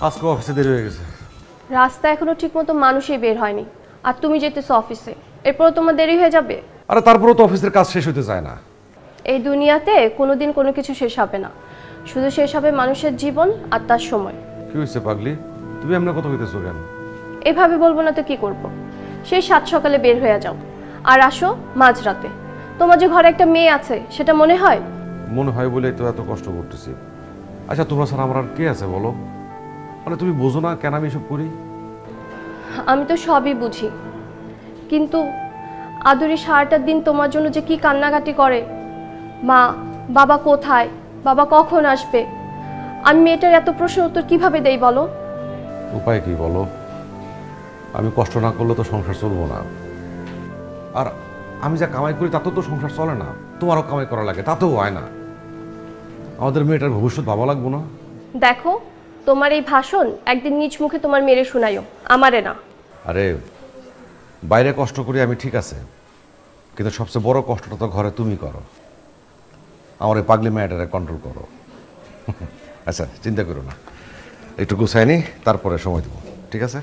আজকে অফিসে দেরি হয়ে গেছে। রাস্তা এখনো ঠিকমতো মানুষই বের হয়নি, আর তুমি যেতেছো অফিসে, এরপরও তোমার দেরি হয়ে যাবে। আরে তারপরেও তো অফিসের কাজ শেষ হতে চায় না। এই দুনিয়াতে কোনোদিন কোনো কিছু শেষ হবে না, শুধু শেষ হবে মানুষের জীবন আর তার সময়। কি হয়েছে পাগলি, তুমি এমন কথা কইতেছো কেন? এভাবে বলবো না তো কি করব? সেই 7 সকালে বের হয়ে যাও আর আসো মাঝরাতে। তোমার যে ঘরে একটা মেয়ে আছে সেটা মনে হয়? মনে হয় বলেই তো এত কষ্ট করতেছি। আচ্ছা তোমরা স্যার আমার আর কে আছে বলো? মানে তুমি বোঝো না কেন আমি এসব করি? আমি তো সবই বুঝি, কিন্তু আদুরি সারাটা দিন তোমার জন্য যে কি কান্নাকাটি করে। মা, বাবা কোথায়, বাবা কখন আসবে, আমি মেয়েটার এত প্রশ্নের উত্তর কিভাবে দেই বলো? উপায় কি বলো? আমি কষ্ট না করলে তো সংসার চলবো না। আর আমি যা কামাই করি তাতেও তো সংসার চলে না। তোমারও কামাই করা লাগে, তাতেও হয় না। আমাদের মেয়েটার ভবিষ্যৎ ভাবা লাগবো না? দেখো, তোমার এই ভাষণ একদিন নিজ মুখে তোমার মেরে শোনাইও, আমারে না। আরে বাইরে কষ্ট করি আমি, ঠিক আছে, কিন্তু সবচেয়ে বড় কষ্টটা তো ঘরে তুমি করো। আমার এই পাগলি মেয়েটারে কন্ট্রোল করো। আচ্ছা চিন্তা করো না, একটু গুছাই নি, তারপরে সময় দেবো, ঠিক আছে?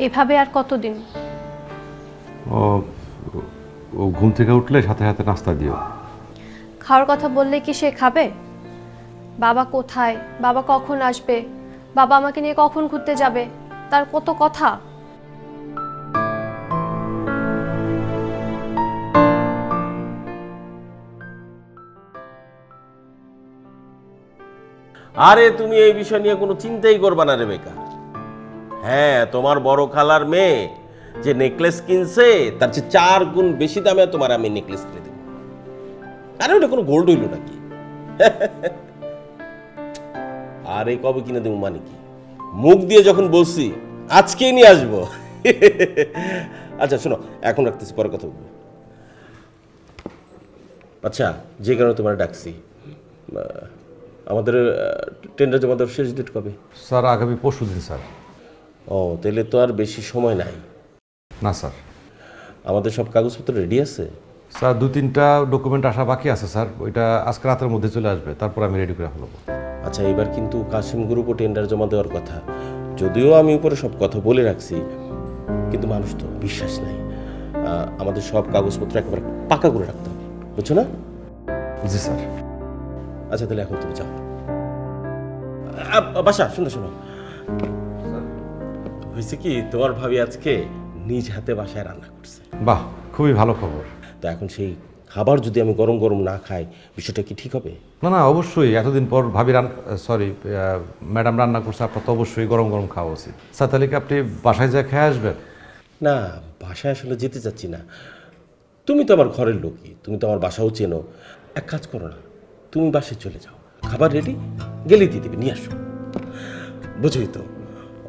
এভাবে আর কতদিন? ও ও ঘুম থেকে উঠলে সাথে সাথে নাস্তা দিও। খাওয়ার কথা বললে কি সে খাবে? বাবা কোথায়, বাবা কখন আসবে, বাবা আমাকে নিয়ে কখন ঘুরতে যাবে, তার কত কথা। আরে তুমি এই বিষয় নিয়ে কোনো চিন্তাই করবা না রেবেকা। হ্যাঁ, তোমার বড় খালার মেয়ে যে নেকলেস কিনছে তার চেয়ে 4 গুণ বেশি দামে তোমার আমি নেকলেস কিনে দেবো। আরে ওটা কোনো গোল্ড হইল নাকি? আরে কবে কিনে দেবো মানে কি? মুখ দিয়ে যখন বলছি আজকেই নিয়ে আসবো। আচ্ছা শোনো, এখন রাখতেছি, পরে কথা বলবো। আচ্ছা, যে কারণে তোমার ডাকছি, আমাদের টেন্ডার জমা দেওয়ার শেষ ডেট কবে? স্যার আগামী পরশুদিন স্যার। ও, তাহলে তো আর বেশি সময় নাই। না স্যার। আমাদের সব কাগজপত্র রেডি আছে? স্যার 2-3টা ডকুমেন্ট আসা বাকি আছে স্যার, ওইটা আজকে রাতের মধ্যে চলে আসবে, তারপর আমি রেডি করে ফেলবো। আচ্ছা, এবার কিন্তু কাশিম গ্রুপও টেন্ডার জমা দেওয়ার কথা। যদিও আমি উপরে সব কথা বলে রাখছি, কিন্তু মানুষ তো বিশ্বাস নাই। আমাদের সব কাগজপত্র একেবারে পাকা করে রাখতে হবে, বুঝছো না? জি স্যার। আচ্ছা তাহলে এখন তুমি যাও বাসা। শোনো শোনো, হয়েছে কি, তোমার ভাবি আজকে নিজ হাতে বাসায় রান্না করছে। বাহ, খুবই ভালো খবর। তো এখন সেই খাবার যদি আমি গরম গরম না খাই, বিষয়টা কি ঠিক হবে? না না, অবশ্যই। এতদিন পর ভাবি ম্যাডাম রান্না করছে, আপনার তো অবশ্যই গরম গরম খাওয়া উচিত। স্যার তাহলে কি আপনি বাসায় যা খেয়ে আসবেন? না, বাসায় আসলে যেতে চাচ্ছি না। তুমি তো আমার ঘরের লোকই, তুমি তো আমার বাসাও চেনো। এক কাজ করো না, তুমি বাসায় চলে যাও, খাবার রেডি, গেলেই দিয়ে দেবে, নিয়ে আসো। বুঝোই তো,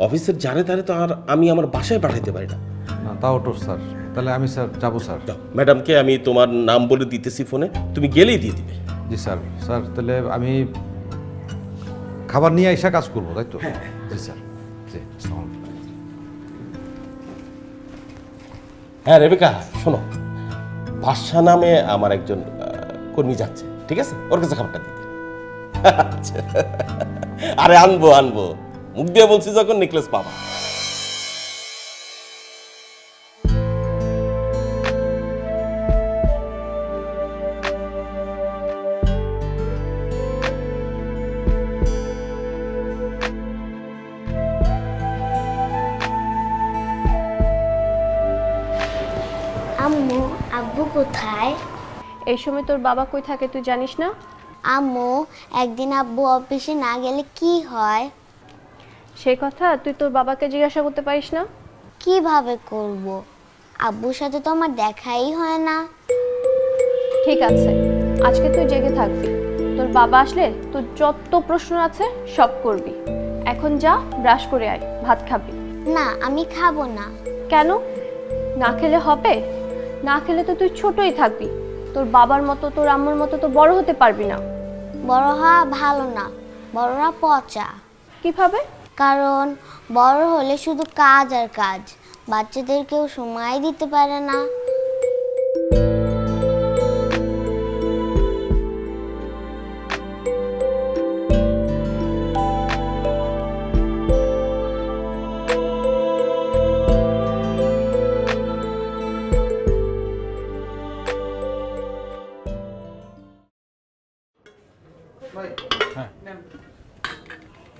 অফিসের জানে তারে তো আর আমি আমার বাসায় পাঠাইতে পারি না। না তাও তো স্যার, তাহলে আমি স্যার যাবো স্যার। ম্যাডামকে আমি তোমার নাম বলে দিতেছি ফোনে, তুমি গেলেই দিয়ে দিবে। জি স্যার। স্যার তাহলে আমি খাবার নিয়ে এসে কাজ করবো, তাই তো? জি স্যার। জি, আসসালামু আলাইকুম। হ্যাঁ রেবেকা, শোনো, বাদশা নামে আমার একজন কর্মী যাচ্ছে, ঠিক আছে? ওর কাছে খাবারটা দিতে। আচ্ছা। আরে আনবো আনবো, মুখ দিয়ে বলছি যখন নেকলেস পাবা। আম্মু, আব্বু কোথায়? এই সময় তোর বাবা কই থাকে তুই জানিস না? আম্মু, একদিন আব্বু অফিসে না গেলে কি হয়? সেই কথা তুই তোর বাবাকে জিজ্ঞাসা করতে পারিস না? কিভাবে করব? আব্বুর সাথে তো আমার দেখাই হয় না। ঠিক আছে, আজকে তুই জেগে থাকবি। তোর বাবা আসলে তোর যত প্রশ্ন আছে সব করবি। এখন যা, ব্রাশ করে আয়, ভাত খাবি। না, আমি খাবো না। কেন? না খেলে হবে? না খেলে তো তুই ছোটই থাকবি। তোর বাবার মতো, তোর আম্মুর মতো তো বড় হতে পারবি না। বড় হওয়া ভালো না, বড়রা পচা। কিভাবে? কারণ বড় হলে শুধু কাজ আর কাজ, বাচ্চাদেরকেও সময় দিতে পারে না।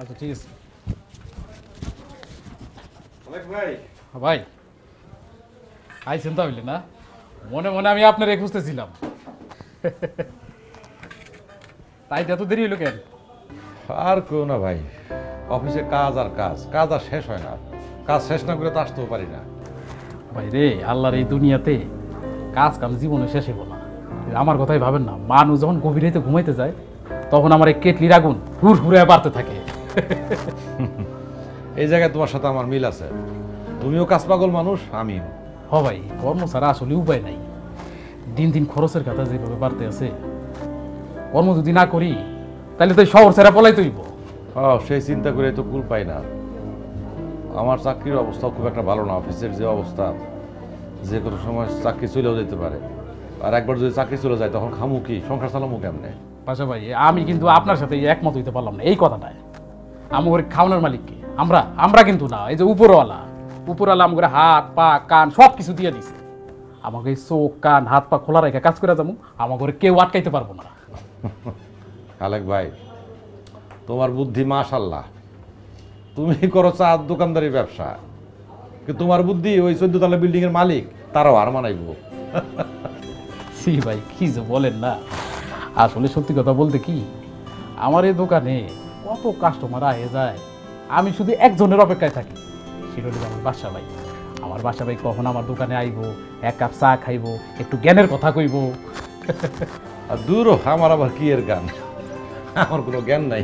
আচ্ছা ঠিক আছে ভাই, ভাই, আইছেন তাহলে না? মনে মনে আমি আপনার খুঁজতেছিলাম। তাই এত দেরি হলো কেন? আর কেউ না ভাই, অফিসে কাজ আর কাজ, কাজ আর শেষ হয় না। কাজ শেষ না করে তো আসতেও পারি না। ভাই রে, আল্লাহর এই দুনিয়াতে কাজ কাম জীবনে শেষ হবো না। আমার কথাই ভাবেন না, মানুষ যখন গভীর রাতে ঘুমাইতে যায় তখন আমার এই কেটলির আগুন হুর হুরে বাড়তে থাকে। এই জায়গায় তোমার সাথে আমার মিল আছে। তুমিও কাজ পাগল মানুষ, আমিও। হ ভাই, কর্ম ছাড়া আসলে উপায় নাই। দিন দিন খরচের কথা যেভাবে বাড়তে আছে, কর্ম যদি না করি তাহলে তো এই শহর ছেড়া পলাই তৈব। সেই চিন্তা করে তো কুল পাই না। আমার চাকরির অবস্থাও খুব একটা ভালো না। অফিসের যে অবস্থা, যে কোনো সময় চাকরি চলেও যেতে পারে। আর একবার যদি চাকরি চলে যায় তখন খামু কি, সংসার চালামু কেমনে? পাশা ভাই, আমি কিন্তু আপনার সাথে একমত হইতে পারলাম না এই কথাটায়। আমার খাওয়ানোর মালিককে আমরা কিন্তু না, এই যে উপরওয়ালা আমাকে হাত পা কান সব কিছু দিয়ে দিছে। আমাকে এই চোখ কান হাত পা খোলা রেখে কাজ করে যাবো, আমাকে কেউ আটকাইতে পারবো না। খালেক ভাই, তোমার বুদ্ধি মাশাআল্লাহ। তুমি করো চা দোকানদারি ব্যবসা, কিন্তু তোমার বুদ্ধি ওই 14 তলা বিল্ডিং এর মালিক তারাও আর মানাইবো। সি ভাই, কি যে বলেন না। আসলে সত্যি কথা বলতে কি, আমার এই দোকানে কত কাস্টমার আয়ে যায়, আমি শুধু একজনের অপেক্ষায় থাকি। সেটা হলো আমার বাসা ভাই। আমার বাসা ভাই কখন আমার দোকানে আইবো, এক কাপ চা খাইবো, একটু জ্ঞানের কথা কইবো। আর দূর আমার আবার কি এর জ্ঞান, আমার কোনো জ্ঞান নাই,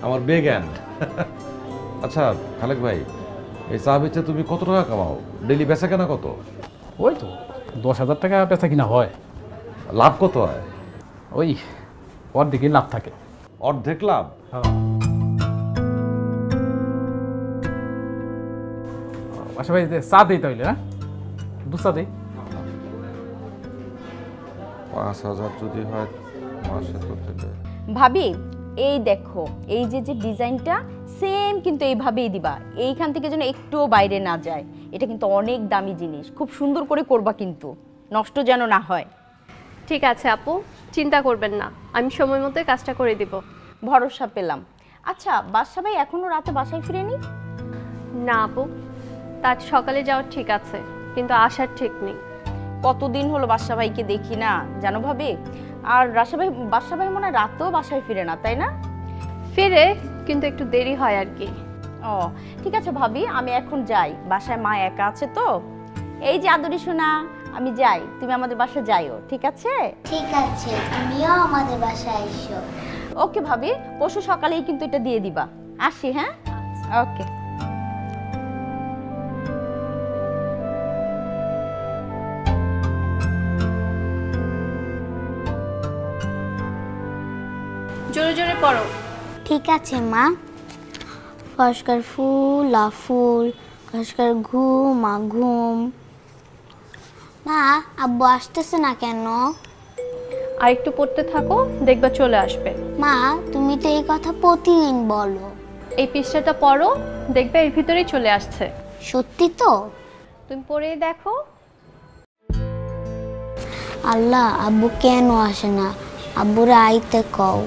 আমার বেজ্ঞান। আচ্ছা খালেক ভাই, এই চা বেচে তুমি কত টাকা কামাও? ডেইলি বেচা কেনা কত? ওই তো 10,000 টাকা বেচা কিনা হয়। লাভ কত হয়? ওই অর্ধেকই লাভ থাকে। অর্ধেক লাভ? আচ্ছা ভাই, চা দিই তাইলে, হ্যাঁ, দু চা দিই। 5,000 যদি হয় মাসে তো থেকে। ভাবি, এই দেখো, এই যে যে ডিজাইনটা সেম কিন্তু এইভাবেই দিবা, এইখান থেকে যেন একটুও বাইরে না যায়। এটা কিন্তু অনেক দামি জিনিস, খুব সুন্দর করে করবা কিন্তু, নষ্ট যেন না হয়। ঠিক আছে আপু, চিন্তা করবেন না, আমি সময় মতো কাজটা করে দিব। ভরসা পেলাম। আচ্ছা, বাদশা ভাই এখনো রাতে বাসায় ফিরেনি? না আপু, তার সকালে যাওয়ার ঠিক আছে, কিন্তু আসার ঠিক নেই। কতদিন হলো বাদশা ভাইকে দেখি না জানো ভাবি। আর বাদশা ভাই মনে হয় রাতেও বাসায় ফিরে না, তাই না? ফিরে, কিন্তু একটু দেরি হয় আর কি। ও ঠিক আছে ভাবি, আমি এখন যাই, বাসায় মা একা আছে তো। এই যে আদরি সোনা, আমি যাই, তুমি আমাদের বাসায় যাইও, ঠিক আছে? ঠিক আছে, তুমিও আমাদের বাসায় এসো। ওকে ভাবি, পরশু সকালেই কিন্তু এটা দিয়ে দিবা। আসি, হ্যাঁ? ওকে। জোরে জোরে পড়ো। ঠিক আছে মা। ফসকার ফুল আ ফুল, ফসকার ঘুম আ ঘুম। মা, আব্বু আসতেছে না কেন? আর একটু পড়তে থাকো, দেখবা চলে আসবে। মা, তুমি তো এই কথা প্রতিদিন বলো। এই পৃষ্ঠাটা পড়ো, দেখবে এর ভিতরেই চলে আসছে। সত্যি তো? তুমি পড়ে দেখো। আল্লাহ, আব্বু কেন আসে না? আব্বুরা আইতে কও।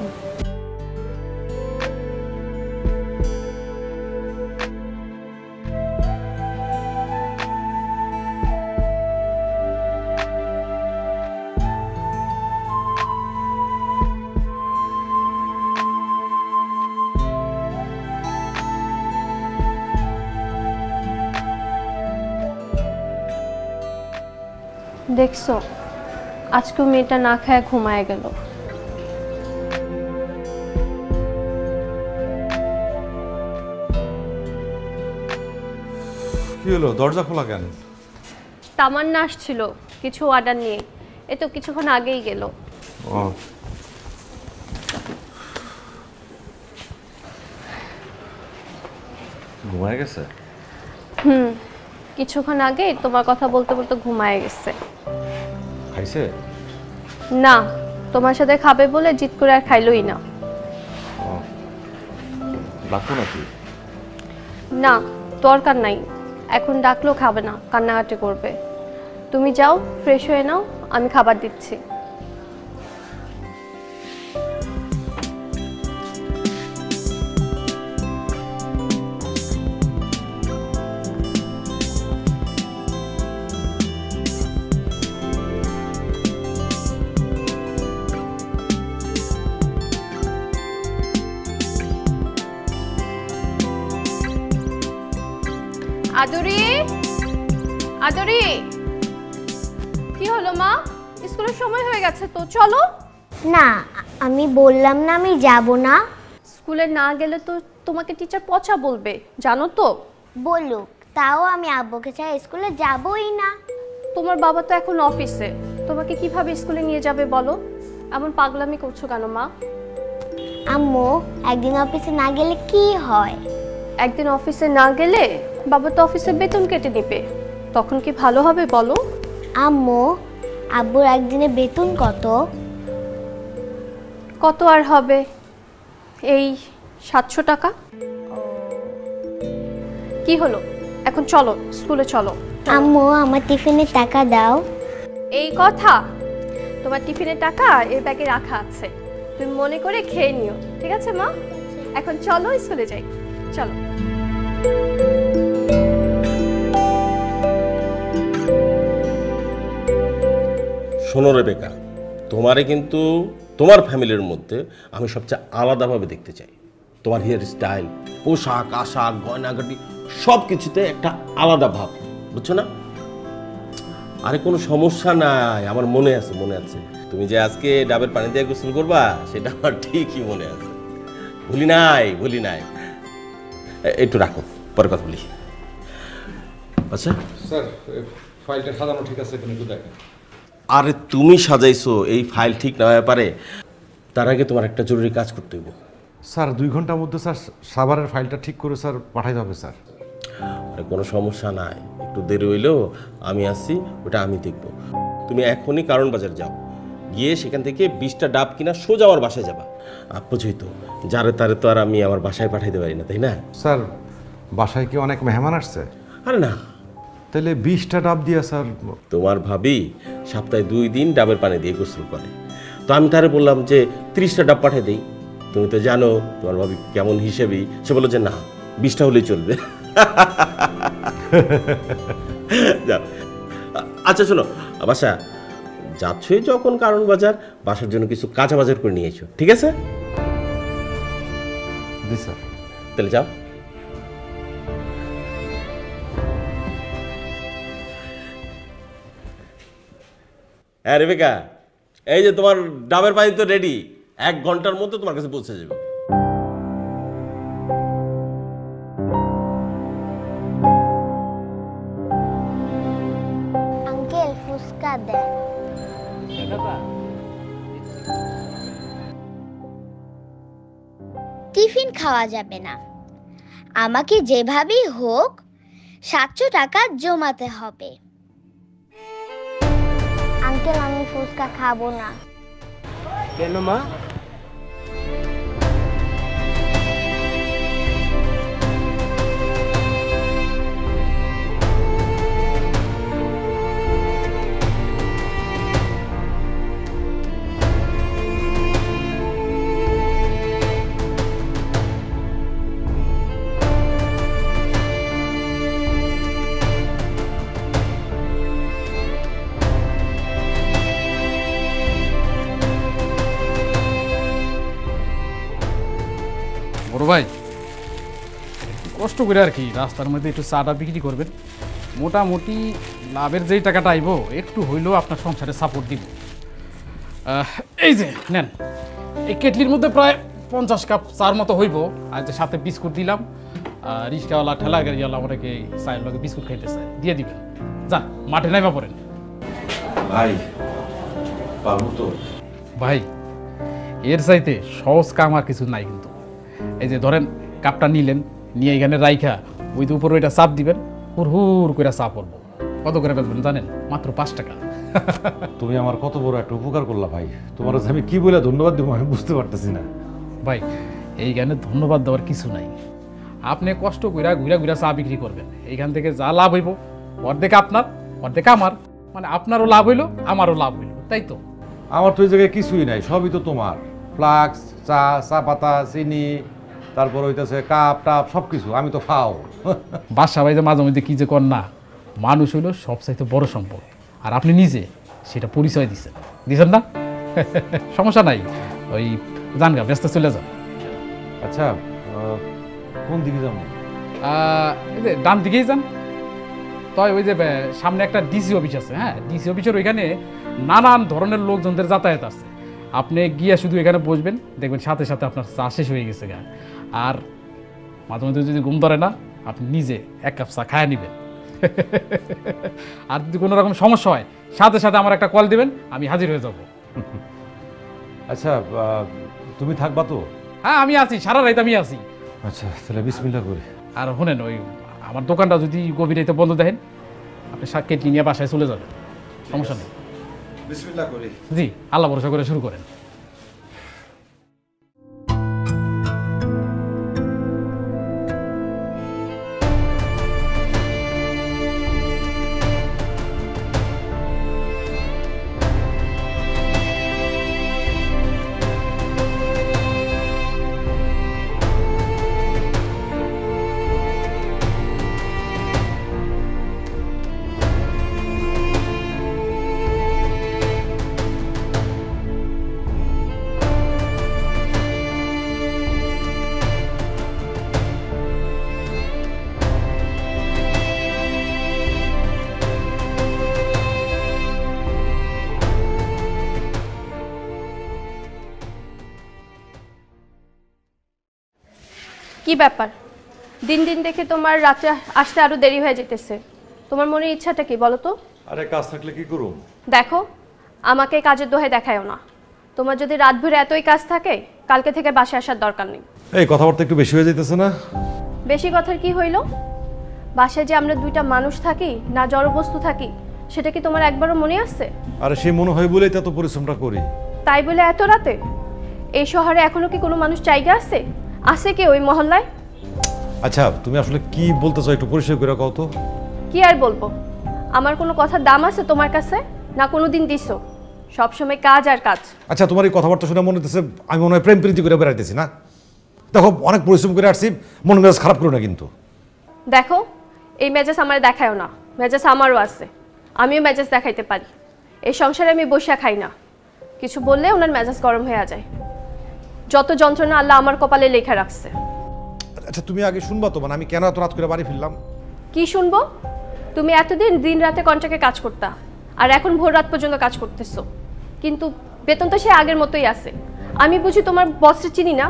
দেখছো, আজকে মেয়েটা না খায় ঘুমায় গেল। কি হলো, দরজা খোলা কেন? তামান্না আসছিল কিছু অর্ডার নিয়ে, এ তো কিছুক্ষণ আগেই গেল। ও, ঘুমায় গেছে? কিছুক্ষণ আগে তোমার কথা বলতে বলতে ঘুমায় গেছে। খাইছে? না, তোমার সাথে খাবে বলে জিদ করে আর খাইলই না। ডাকো নাকি? না, দরকার নাই, এখন ডাকলেও খাবে না, কান্নাকাটি করবে। তুমি যাও, ফ্রেশ হয়ে নাও, আমি খাবার দিচ্ছি। আদুরি, আদুরি, কি হলো মা? স্কুলের সময় হয়ে গেছে তো, চলো। না, আমি বললাম না আমি যাব না। স্কুলে না গেলে তো তোমাকে টিচার পচা বলবে, জানো তো। বলুক, তাও আমি আব্বুকে ছাড়া স্কুলে যাবই না। তোমার বাবা তো এখন অফিসে, তোমাকে কিভাবে স্কুলে নিয়ে যাবে বলো? এমন পাগলামি করছো কেন মা? আম্মু, একদিন অফিসে না গেলে কি হয়? একদিন অফিসে না গেলে বাবা তো অফিসে বেতন কেটে নেবে, তখন কি ভালো হবে বলো? আম্মু, আব্বুর একদিনে বেতন কত? কত আর হবে, এই 700 টাকা। কি হলো, এখন চলো, স্কুলে চলো। আম্মু, আমার টিফিনের টাকা দাও। এই কথা? তোমার টিফিনের টাকা এর ব্যাগে রাখা আছে, তুমি মনে করে খেয়ে নিও, ঠিক আছে মা? এখন চলো স্কুলে যাই, চলো। শোনো রেবেকা, তোমারে কিন্তু তোমার ফ্যামিলির মধ্যে আমি সবচেয়ে আলাদাভাবে দেখতে চাই। তোমার হেয়ার স্টাইল, পোশাক আশাক, গয়নাগাটি সব কিছুতে একটা আলাদা ভাব, বুঝছো না? আরে কোনো সমস্যা নাই, আমার মনে আছে, মনে আছে। তুমি যে আজকে ডাবের পানি দিয়ে গোসল করবা, সেটা আমার ঠিকই মনে আছে। ভুলি নাই, ভুলি নাই। একটু রাখো, পরে কথা বলি। আচ্ছা স্যার, ফাইলটা সাজানো ঠিক আছে কিনা একটু দেখেন। আরে তুমি সাজাইছো, এই ফাইল ঠিক না হয়ে পারে। তার আগে তোমার একটা জরুরি কাজ করতে হইব। স্যার 2 ঘন্টার মধ্যে স্যার সাভারের ফাইলটা ঠিক করে স্যার পাঠাইতে হবে স্যার। আরে কোনো সমস্যা নাই, একটু দেরি হইলেও আমি আসছি, ওটা আমি দেখব। তুমি এখনই কারণ বাজার যাও, গিয়ে সেখান থেকে 20টা ডাব কিনা সোজা আমার বাসায় যাবা। বুঝই তো, যারে তারে তো আর আমি আমার বাসায় পাঠাইতে পারি না, তাই না? স্যার, বাসায় কি অনেক মেহমান আসছে? আরে না, তাহলে 20টা ডাব দিয়া স্যার। তোমার ভাবি সপ্তাহে 2 দিন ডাবের পানি দিয়ে গোসল করে, তো আমি তারে বললাম যে 30টা ডাব পাঠিয়ে দিই। তুমি তো জানো তোমার ভাবি কেমন হিসেবেই, সে বললো যে না, 20টা হলেই চলবে। যাও। আচ্ছা শোনো বাসা, যাচ্ছই যখন কারণ বাজার, বাসার জন্য কিছু কাঁচা বাজার করে নিয়ে এসো, ঠিক আছে? জি স্যার। তাহলে যাও। হ্যাঁ রেবেকা, এই যে তোমার ডাবের পানি তো রেডি, 1 ঘন্টার মধ্যে তোমার কাছে পৌঁছে যাবে। আঙ্কেল, ফুচকা দেন। টিফিন খাওয়া যাবে না, আমাকে যেভাবেই হোক 700 টাকা জমাতে হবে। আঙ্কেল, আমি ফুচকা খাবো না। কেন মা? বড় ভাই, একটু কষ্ট করে আর কি রাস্তার মধ্যে একটু চাটা বিক্রি করবেন। মোটামুটি লাভের যেই টাকাটা আইব একটু হইলেও আপনার সংসারে সাপোর্ট দিব। এই যে নেন, এই কেটলির মধ্যে প্রায় 50 কাপ চার মতো হইব। আর যে সাথে বিস্কুট দিলাম, রিক্সাওয়ালা ঠেলা গাড়িওয়ালা অনেকে চায়ের লগে বিস্কুট খাইতে চায়, দিয়ে দিবেন। যান, মাঠে নাইবা পড়েন। ভাই পারবো তো? ভাই, এর চাইতে সহজ কাম আর কিছু নাই কিন্তু। এই যে ধরেন কাপটা নিলেন, নিয়ে এখানে রাইখা ওই যে উপরে ওইটা চাপ দিবেন, হুর করে চাপ পড়বো। কত করে বেচবেন জানেন? মাত্র 5 টাকা। তুমি আমার কত বড় একটা উপকার করলা ভাই, তোমার আমি কি বলে ধন্যবাদ দেবো আমি বুঝতে পারতেছি না। ভাই, এইখানে ধন্যবাদ দেওয়ার কিছু নাই। আপনি কষ্ট কইরা ঘুরা ঘুরা চা বিক্রি করবেন, এইখান থেকে যা লাভ হইব অর্ধেক আপনার অর্ধেক আমার, মানে আপনারও লাভ হইলো আমারও লাভ হইলো, তাই তো? আমার তো এই জায়গায় কিছুই নাই, সবই তো তোমার। ফ্লাক্স, চা, চা পাতা, চিনি, তারপর হইতেছে কাপ টাপ সব কিছু, আমি তো খাও। বাসা ভাই যে মাঝে মধ্যে কি যে কর না, মানুষ হইলো সবচাইতে বড় সম্পদ, আর আপনি নিজে সেটা পরিচয় দিচ্ছেন না। সমস্যা নাই, ওই যান গা, ব্যস্ত চলে যান। আচ্ছা, কোন দিকে যাবো? এই যে ডান দিকেই যান। তাই ওই যে সামনে একটা ডিসি অফিস আছে, হ্যাঁ, ডিসি অফিসের ওইখানে নানান ধরনের লোকজনদের যাতায়াত আছে। আপনি গিয়ে শুধু এখানে বসবেন, দেখবেন সাথে সাথে আপনার চা শেষ হয়ে গেছে গা। আর মাঝে মধ্যে যদি ঘুম ধরে না, আপনি নিজে 1 কাপ চা খায় নেবেন। আর যদি কোনো রকম সমস্যা হয়, সাথে সাথে আমার একটা কল দিবেন, আমি হাজির হয়ে যাব। আচ্ছা, তুমি থাকবা তো? হ্যাঁ, আমি আছি, সারা রাত আমি আছি। আচ্ছা, তাহলে বিসমিল্লাহ করি। আর শোনেন, ওই আমার দোকানটা যদি গভীর রাতে বন্ধ দেখেন, আপনি কেটলি নিয়ে বাসায় চলে যাবেন, সমস্যা নেই। বিসমিল্লাহ করি। জি, আল্লাহ ভরসা করে শুরু করেন। কি ব্যাপার? দিন দিন দেখে তোমার রাতে আসতে আরো দেরি হয়ে যেতেছে। তোমার মনের ইচ্ছাটা কি বলো তো? আরে কাজ থাকলে কি করুম? দেখো, আমাকে কাজের দোহাই দেখায়ও না। তোমার যদি রাত ভরে এতই কাজ থাকে, কালকে থেকে বাসায় আসার দরকার নেই। এই কথাবার্তা একটু বেশি হয়ে যাইতেছে না? বেশি কথার কি হইল? বাসায় যে আমরা 2টা মানুষ থাকি, না জড়বস্তু থাকি, সেটা কি তোমার একবারও মনে আছে? আরে সে মনে হয় বলেই তো এত পরিশ্রমটা করি। তাই বলে এত রাতে? এই শহরে এখনো কি কোনো মানুষ জায়গা আছে? আছে কি ওই মহল্লায়? আচ্ছা, তুমি আসলে কি বলতে চাও একটু পরিষ্কার করে কও তো। কি আর বলবো? আমার কোনো কথার দাম আছে তোমার কাছে? না কোনোদিন দিছো? সবসময় কাজ আর কাজ। আচ্ছা, তোমার এই কথাবার্তা শুনে মনে হচ্ছে আমি মনে হয় প্রেম প্রীতি করে বেড়াইতেছি না। দেখো, অনেক পরিশ্রম করে আসছি, মন মেজাজ খারাপ করো না কিন্তু। দেখো, এই মেজাজ আমার দেখায়ও না, মেজাজ আমারও আছে, আমিও মেজাজ দেখাইতে পারি। এই সংসারে আমি বসে খাই না, কিছু বললে ওনার মেজাজ গরম হয়ে যায়। যত যন্ত্রণা আল্লাহ আমার কপালে লেখা রাখছে। আচ্ছা, তুমি আগে শুনবা তো, মানে আমি কেন এত রাত করে বাড়ি ফিরলাম? কি শুনবো? তুমি এতদিন দিন রাতে কন্ট্রাক্টে কাজ করতা, আর এখন ভোর রাত পর্যন্ত কাজ করতেছো, কিন্তু বেতন তো সে আগের মতোই আছে। আমি বুঝি তোমার বসকে চিনি না?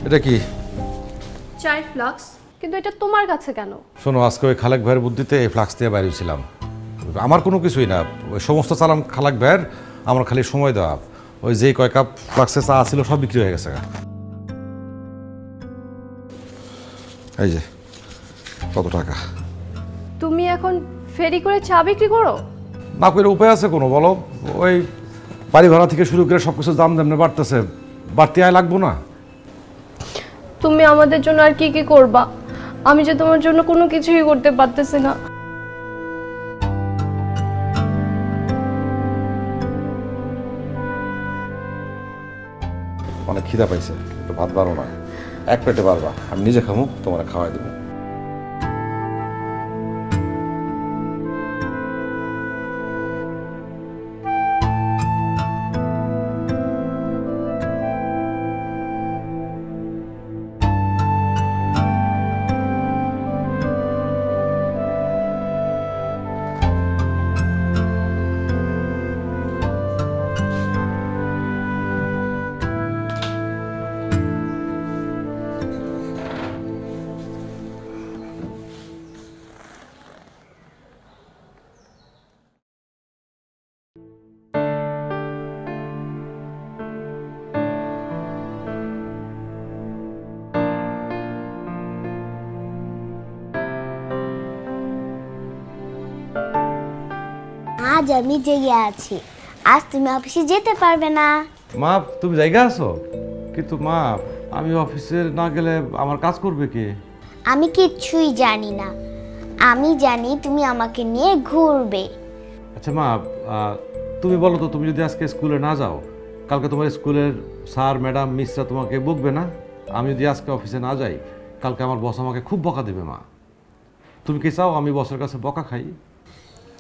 এটা কি? চায়ের ফ্লাক্স। কিন্তু এটা তোমার কাছে কেন? শোনো, আজকে ওই খালেক ভাইয়ের বুদ্ধিতে এই ফ্লাক্স দিয়ে বাইরে ছিলাম। আমার কোনো কিছুই না, ওই সমস্ত চালান খালেক ভাইয়ের, আমার খালি সময় দেওয়া। ওই যেই কয় কাপ ফ্লাক্সে চা ছিল সব বিক্রি হয়ে গেছে। এই যে কত টাকা। তুমি এখন ফেরি করে চা বিক্রি করো? না করে উপায় আছে কোনো বলো? ওই বাড়ি ভাড়া থেকে শুরু করে সব কিছুর দাম দামনে বাড়তেছে, বাড়তি আয় লাগবো না? তুমি আমাদের জন্য আর কি কি করবা? আমি যে তোমার জন্য কোনো কিছুই করতে পারতেছি না। অনেক খিদা পাইছে, একটু ভাত বাড়ো না, এক পেটে পারবা, আমি নিজে খামু, তোমার খাওয়াই দেবো। আজ আমি জেগে আছি, আজ তুমি অফিসে যেতে পারবে না। মা তুমি জায়গা আছো? কিন্তু মা আমি অফিসে না গেলে আমার কাজ করবে কে? আমি কিচ্ছুই জানি না, আমি জানি তুমি আমাকে নিয়ে ঘুরবে। আচ্ছা মা, তুমি বলো তো, তুমি যদি আজকে স্কুলে না যাও, কালকে তোমার স্কুলের স্যার ম্যাডাম মিসরা তোমাকে বকবে না? আমি যদি আজকে অফিসে না যাই, কালকে আমার বস আমাকে খুব বকা দেবে। মা তুমি কি চাও আমি বসের কাছে বকা খাই?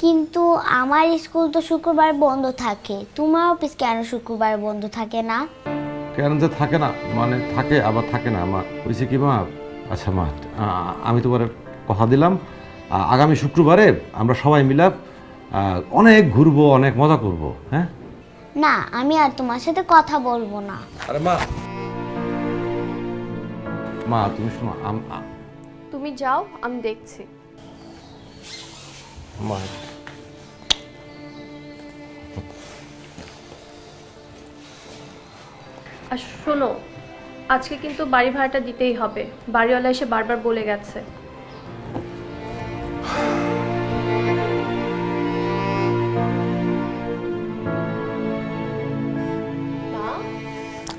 কিন্তু আমার স্কুল তো শুক্রবার বন্ধ থাকে, তোমার অফিস কেন শুক্রবার বন্ধ থাকে না? কেন যে থাকে না, মানে থাকে আবার থাকে না। মা বলছি কি মা, আচ্ছা মা আমি তোমার কথা দিলাম, আগামী শুক্রবারে আমরা সবাই মিলে অনেক ঘুরবো, অনেক মজা করব। হ্যাঁ না, আমি আর তোমার সাথে কথা বলবো না। আরে মা, মা তুমি শোনো, তুমি যাও, আমি দেখছি। মা আর শোনো, আজকে কিন্তু বাড়ি ভাড়াটা দিতেই হবে, বাড়িওয়ালা এসে বারবার বলে গেছে।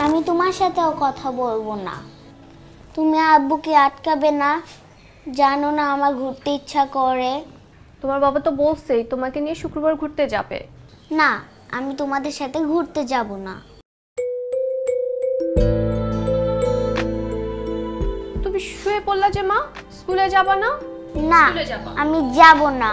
আমি তোমার সাথেও কথা বলবো না। তুমি আব্বুকে আটকাবে না? জানো না আমার ঘুরতে ইচ্ছা করে। তোমার বাবা তো বলছেই তোমাকে নিয়ে শুক্রবার ঘুরতে যাবে। না, আমি তোমাদের সাথে ঘুরতে যাব না। তুমি শুয়ে পড়লা যে মা, স্কুলে যাবা না? না, স্কুলে যাবা। আমি যাব না।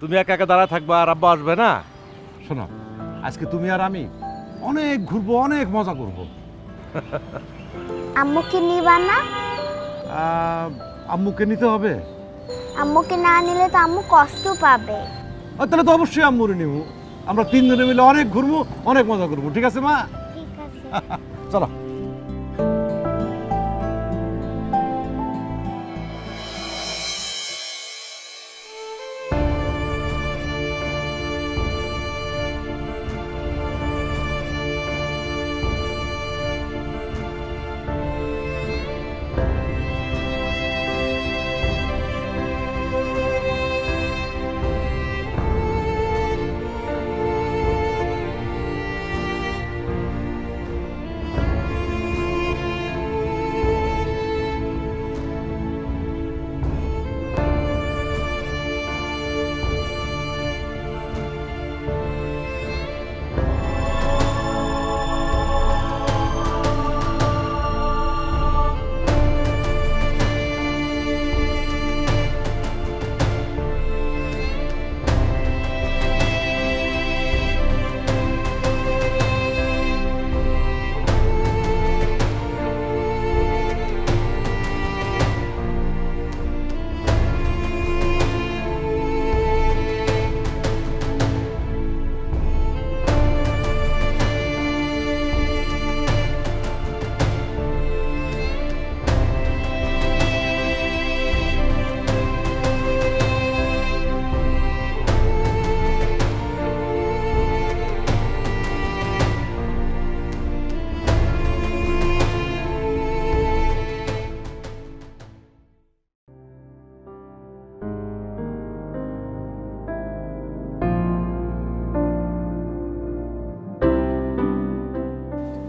তুমি একা একা দাঁড়া থাকবা আর আব্বা আসবে না? শোনো, আজকে তুমি আর আমি অনেক ঘুরবো, অনেক মজা করবো। আম্মুকে নিবা না? আম্মুকে নিতে হবে। আম্মুকে না নিলে তো আম্মু কষ্ট পাবে। তাহলে তো অবশ্যই আম্মুরে নিব। আমরা তিনজনে মিলে অনেক ঘুরবো, অনেক মজা করবো। ঠিক আছে মা? ঠিক আছে। চলো।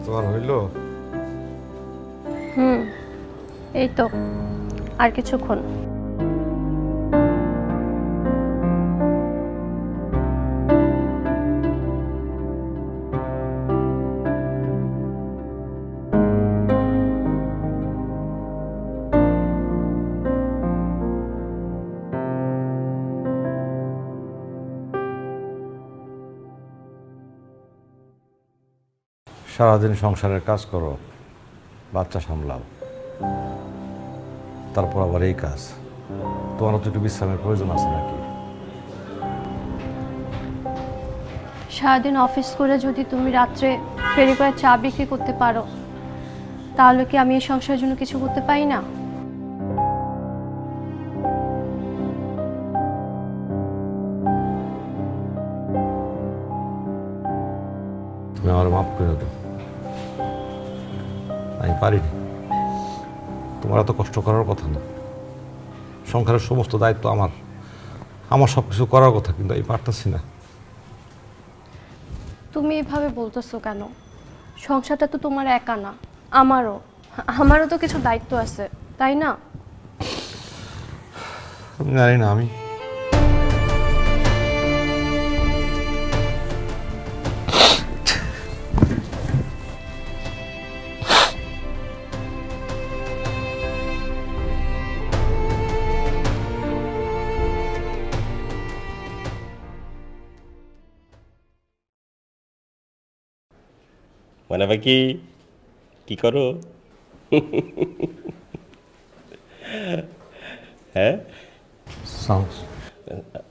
তোমার হইল? এই তো আর কিছুক্ষণ। সারাদিন সংসারের কাজ করো, বাচ্চা সামলাও, তারপর আবার এই কাজ। তোমারও তো একটু বিশ্রামের প্রয়োজন আছে নাকি? সারাদিন অফিস করে যদি তুমি রাত্রে ফেরি করে চা বিক্রি করতে পারো, তাহলে কি আমি এই সংসারের জন্য কিছু করতে পারি না? তুমি আমার মাফ করে দাও, আমি পারিনি। তোমার এত কষ্ট করার কথা না, সংসারের সমস্ত দায়িত্ব আমার, আমার সব কিছু করার কথা, কিন্তু আমি পারতেছি না। তুমি এভাবে বলতেছো কেন? সংসারটা তো তোমার একা না, আমারও তো কিছু দায়িত্ব আছে, তাই না? আমি জানি না, আমি মানে বাকি কি করো? হ্যাঁ,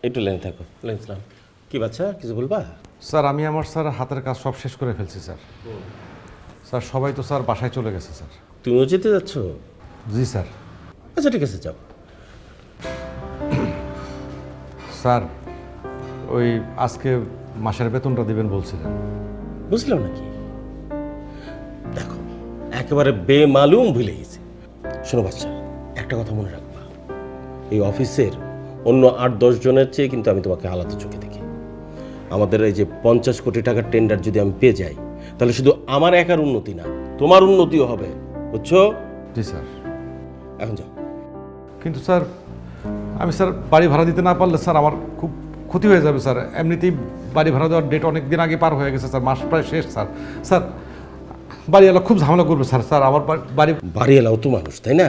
একটু লাইন থাকো। লাইন সালাম। কি বাচ্চা, কিছু বলবা? স্যার আমি আমার স্যার হাতের কাজ সব শেষ করে ফেলছি স্যার। স্যার সবাই তো স্যার বাসায় চলে গেছে স্যার। তুমিও যেতে যাচ্ছ? জি স্যার। আচ্ছা ঠিক আছে, যাও। স্যার ওই আজকে মাসের বেতনটা দিবেন বলছিলেন। বুঝলাম নাকি? দেখো, একেবারে বেমালুম ভুলে গেছি। শোনো বাচ্চা, একটা কথা মনে রাখবা, এই অফিসের অন্য 8-10 জনের চেয়ে কিন্তু আমি তোমাকে আলাদা চোখে দেখি। আমাদের এই যে 50 কোটি টাকার টেন্ডার যদি আমি পেয়ে যাই, তাহলে শুধু আমার একার উন্নতি না, তোমার উন্নতিও হবে, বুঝছো? জি স্যার। এখন যাও। কিন্তু স্যার আমি স্যার বাড়ি ভাড়া দিতে না পারলে স্যার আমার খুব ক্ষতি হয়ে যাবে স্যার। এমনিতেই বাড়ি ভাড়া দেওয়ার ডেট অনেক দিন আগে পার হয়ে গেছে স্যার, মাস প্রায় শেষ স্যার। স্যার বাড়িওয়ালা খুব ঝামেলা করবে স্যার। স্যার আমার বাড়ি এলাও তো মানুষ, তাই না?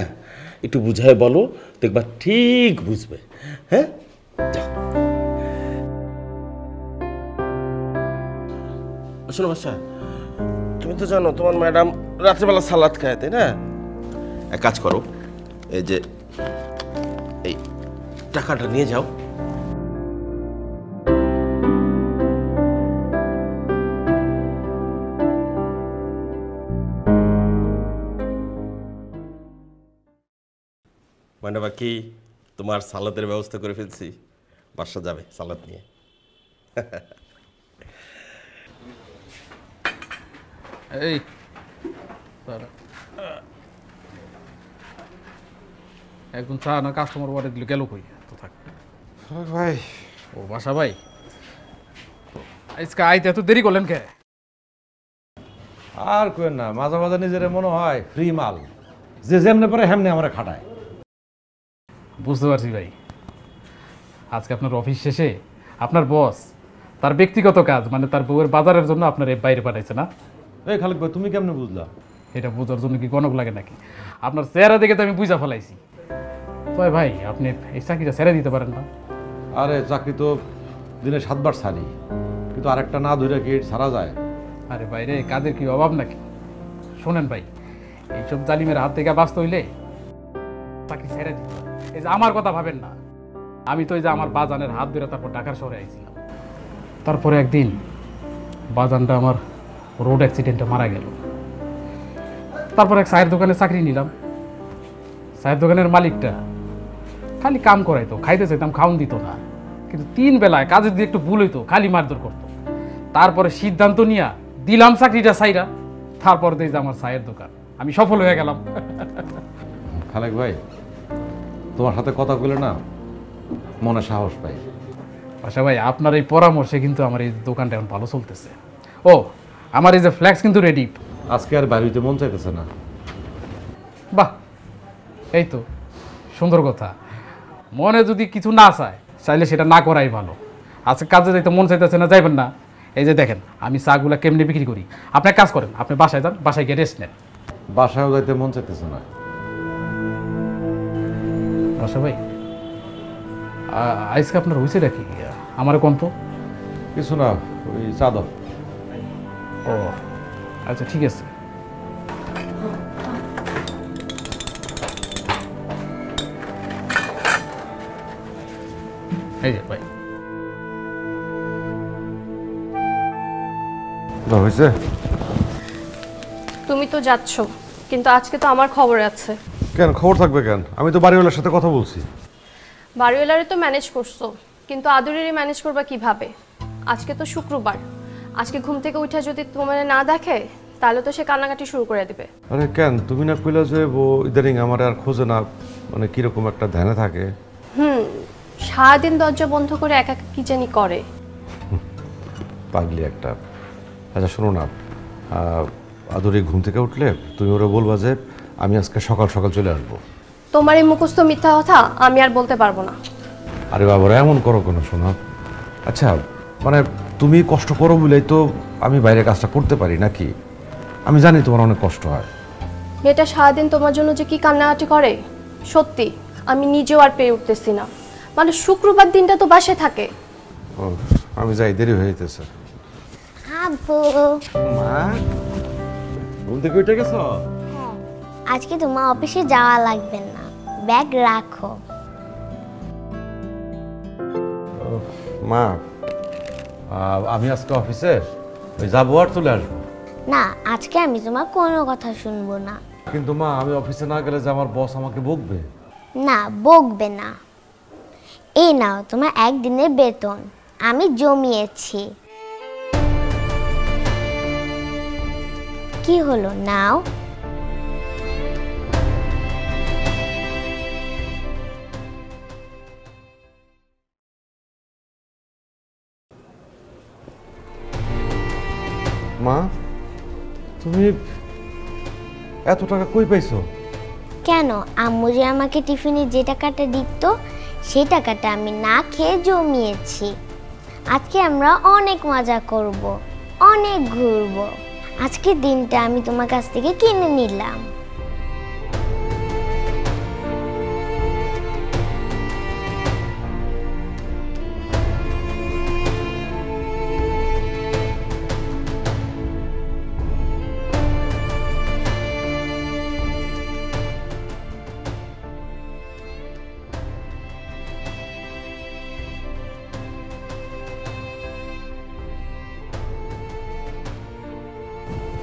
একটু বুঝায় বলো, দেখবা ঠিক বুঝবে। হ্যাঁ, যাও। শোনো বাচ্চা, তুমি তো জানো তোমার ম্যাডাম রাত্রেবেলা সালাদ খায়, তাই না? এক কাজ করো, এই যে এই টাকাটা নিয়ে যাও। মানে বাকি তোমার সালাদের ব্যবস্থা করে ফেলছি, বাসা যাবে সালাদ নিয়ে। এই একজন চা না কাস্টমার অর্ডার দিল, গেল কই? তো থাক ভাই। ও বাসা ভাই, আজকে আইতে এত দেরি করলেন কে? আর কেন না, মাঝে মাঝে নিজের মনে হয় ফ্রি মাল, যে যেমনে পারে হেমনে আমরা খাটায়। বুঝতে পারছি ভাই, আজকে আপনার অফিস শেষে আপনার বস তার ব্যক্তিগত কাজ মানে তার বউয়ের বাজারের জন্য আপনার এই বাইরে পাঠাইছে না? এই খালিক ভাই তুমি কেমনে বুঝলা? এটা বোঝার জন্য কি গণক লাগে নাকি? আপনার চেহারা দেখে তো আমি বুঝা ফেলাইছি। তবে ভাই আপনি এই চাকরিটা ছেড়ে দিতে পারেন না? আরে চাকরি তো দিনে 7 বার ছাড়ি, কিন্তু আরেকটা না ধরে কি ছাড়া যায়? আরে বাইরে কাজের কি অভাব নাকি? শোনেন ভাই, এইসব জালিমের হাত থেকে বাঁচতে হইলে চাকরি ছেড়ে দিতে হবে। এই যে আমার কথা ভাবেন না, আমি তো এই যে আমার বাজানের হাত ধরে তারপর ঢাকার শহরে আইছিলাম। তারপরে একদিন বাজানটা আমার রোড অ্যাক্সিডেন্টে মারা গেল। তারপর এক চায়ের দোকানে চাকরি নিলাম। চায়ের দোকানের মালিকটা খালি কাম করাইতো, খাইতে চাইতাম খাওয়ান দিত না, কিন্তু 3 বেলায় কাজের দিয়ে একটু ভুল হইতো খালি মারধর করতো। তারপরে সিদ্ধান্ত নিয়া দিলাম চাকরিটা সাইরা, তারপর দেই যে আমার চায়ের দোকান, আমি সফল হয়ে গেলাম। খালেক ভাই তোমার সাথে কথা বলে না মনে সাহস পাই। আচ্ছা ভাই, আপনার এই পরামর্শে কিন্তু আমার এই দোকানটা এখন ভালো চলতেছে। ও আমার এই যে ফ্ল্যাক্স কিন্তু রেডি, আজকে আর বাড়িতে মন চাইতেছে না। বাহ, এই তো সুন্দর কথা। মনে যদি কিছু না চাইলে সেটা না করাই ভালো। আজকে কাজে যাইতে মন চাইতেছে না, যাইবেন না। এই যে দেখেন আমি চাগুলা কেমনি বিক্রি করি। আপনি এক কাজ করেন, আপনি বাসায় যান, বাসায় গিয়ে রেস্ট নেন। বাসায়ও যাইতে মন চাইতেছে না। আচ্ছা ভাই, আজকে আপনার হয়েছে নাকি? আমার কোন তো কিছু না, ওই চা দাও। ও আচ্ছা, ঠিক আছে। এই যে ভাই, হয়েছে? তুমি তো যাচ্ছ, কিন্তু আজকে তো আমার খবর আছে। কেন খবর থাকবে কেন? আমি তো বাড়িওয়ালার সাথে কথা বলছি। বাড়িওয়ালারে তো ম্যানেজ করছো, কিন্তু আদুরেরই ম্যানেজ করবা কিভাবে? আজকে তো শুক্রবার, আজকে ঘুম থেকে উঠে যদি তোমার না দেখে তাহলে তো সে কান্নাকাটি শুরু করে দিবে। আরে কেন, তুমি না কইলা যে ও ইদানিং আমার আর খোঁজে না, মানে কিরকম একটা ধ্যানে থাকে। সারাদিন দরজা বন্ধ করে একা একা কি জানি করে। পাগলি একটা। আচ্ছা শোনো না, আদুরি ঘুম থেকে উঠলে তুমি ওরা বলবা যে আমি আজকে সকাল সকাল চলে আসবো। তোমার এই মুখস্থ মিথ্যা কথা আমি আর বলতে পারবো না। আরে বাবা এমন করো কেন শোনা। আচ্ছা মানে তুমি কষ্ট করো বলেই তো আমি বাইরে কাজটা করতে পারি নাকি? আমি জানি তোমার অনেক কষ্ট হয়। মেয়েটা সারাদিন তোমার জন্য যে কি কান্নাকাটি করে, সত্যি আমি নিজেও আর পেয়ে উঠতেছি না। মানে শুক্রবার দিনটা তো বাসায় থাকে। ও আমি যাই, দেরি হয়ে যেতেছে। আব্বু, মা ঘুম থেকে উঠে গেছো? আজকে তোমার অফিসে যাওয়া লাগবে না, ব্যাগ রাখো। মা আমি আজকে অফিসে ওই যাবো আর চলে আসবো। না, আজকে আমি তোমার কোনো কথা শুনবো না। কিন্তু মা আমি অফিসে না গেলে যে আমার বস আমাকে বকবে। না, বকবে না। এই নাও তোমার একদিনের বেতন, আমি জমিয়েছি। কি হলো, নাও। মা তুমি এত টাকা কই পাইছো? কেন, আম্মু যে আমাকে টিফিনে যে টাকাটা দিত সেই টাকাটা আমি না খেয়ে জমিয়েছি। আজকে আমরা অনেক মজা করব, অনেক ঘুরব। আজকের দিনটা আমি তোমার কাছ থেকে কিনে নিলাম।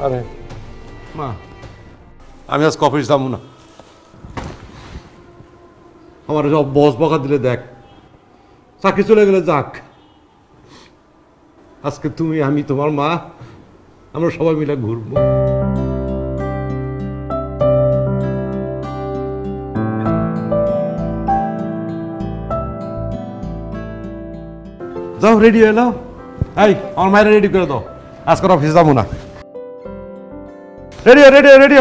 আরে মা আমি আজকে অফিস যাবো না। আমার সব বস বকা দিলে দেখ, চাকরি চলে গেলে যাক। আজকে তুমি আমি তোমার মা আমরা সবাই মিলে ঘুরবো। যাও রেডি হয়ে নাও। এই আমার মায়েরা রেডি করে দাও, আজকে অফিসে যাবো না। Ready ready ready